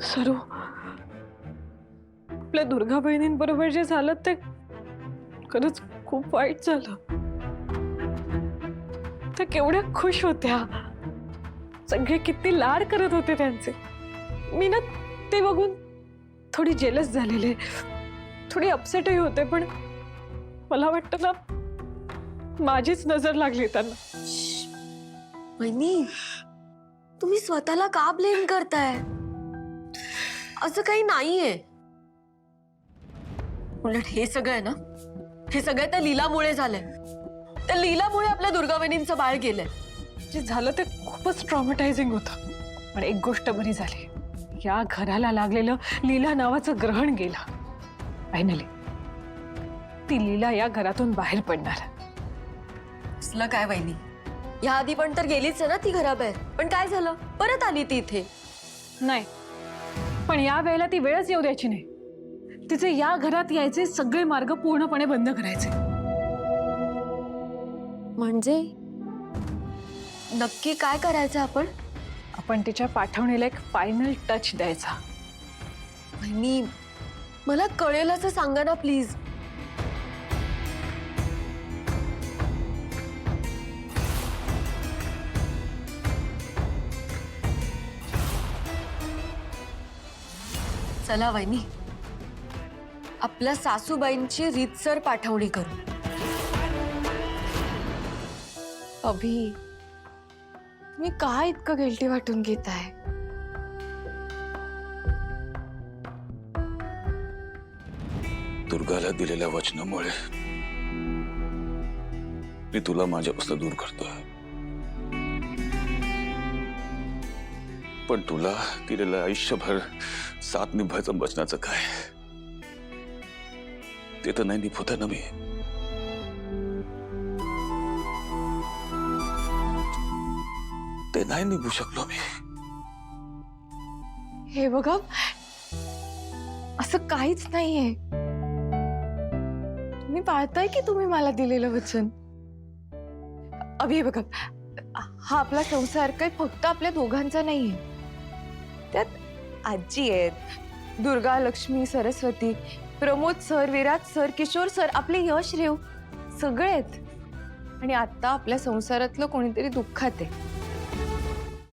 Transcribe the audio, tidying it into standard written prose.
सरू, आपल्या दुर्गा बहिणींबरोबर जे झालं ते खरंच खूप वाईट झालं. त्या केवढ्या खुश होत्या, सगळे किती लाड करत होते त्यांचे. मी ना ते बघून थोडी जेलस झालेले, थोडी अपसेटही होते, पण मला वाटतं ना माझीच नजर लागली त्यांना. वहिनी, तुम्ही स्वतःला का ब्लेम करताय? असं काही नाहीये. उलट हे सगळं आहे ना, हे सगळं त्या लीलामुळे झालंय. त्या लीलामुळे आपल्या दुर्गा वहिनींचं बाळ गेलंय. जे झालं ते खूपच ट्रॉमॅटायझिंग होतं. पण एक गोष्ट बरी झाली, या घराला लागलेलं लीला नावाचं ग्रहण गेलं. फायनली ती लीला या घरातून बाहेर पडणार. असलं काय वहिनी, या आधी पण तर गेलीच आहे ना ती घराबाहेर. पण काय झालं, परत आली ती इथे. नाही, पण या वेळेला ती वेळच येऊ द्यायची नाही. तिचे या घरात यायचे सगळे मार्ग पूर्णपणे बंद करायचे. म्हणजे नक्की काय करायचं आपण तिच्या पाठवणीला एक फायनल टच द्यायचा. वहिनी, मला कळेल असं सांगा ना प्लीज. चला वहिनी, आपल्या सासूबाईंची रीतसर पाठवणी करू. अभि, तुम्ही का इतकं गिल्टी वाटून घेताय? दुर्गाला दिलेल्या वचनामुळे मी तुला माझ्यापासून दूर करतोय. पण तुला दिलेलं आयुष्यभर साथ निभायचं वचनाचं काय, ते तर नाही निभवता ना मी. ते नाही निभू शकलो मी. हे बघा, असं काहीच नाहीये. तुम्ही पाळताय की तुम्ही मला दिलेलं वचन. अभि, बघा, हा आपला संसार काही फक्त आपल्या दोघांचा नाहीये. त्यात आजी आहेत, Durga, Lakshmi, Saraswati, Pramod sir, Viraj sir, Kishore sir, आपले यश रेव सगळे आहेत. आणि आता आपल्या संसारातलं कोणीतरी दुःखात आहे.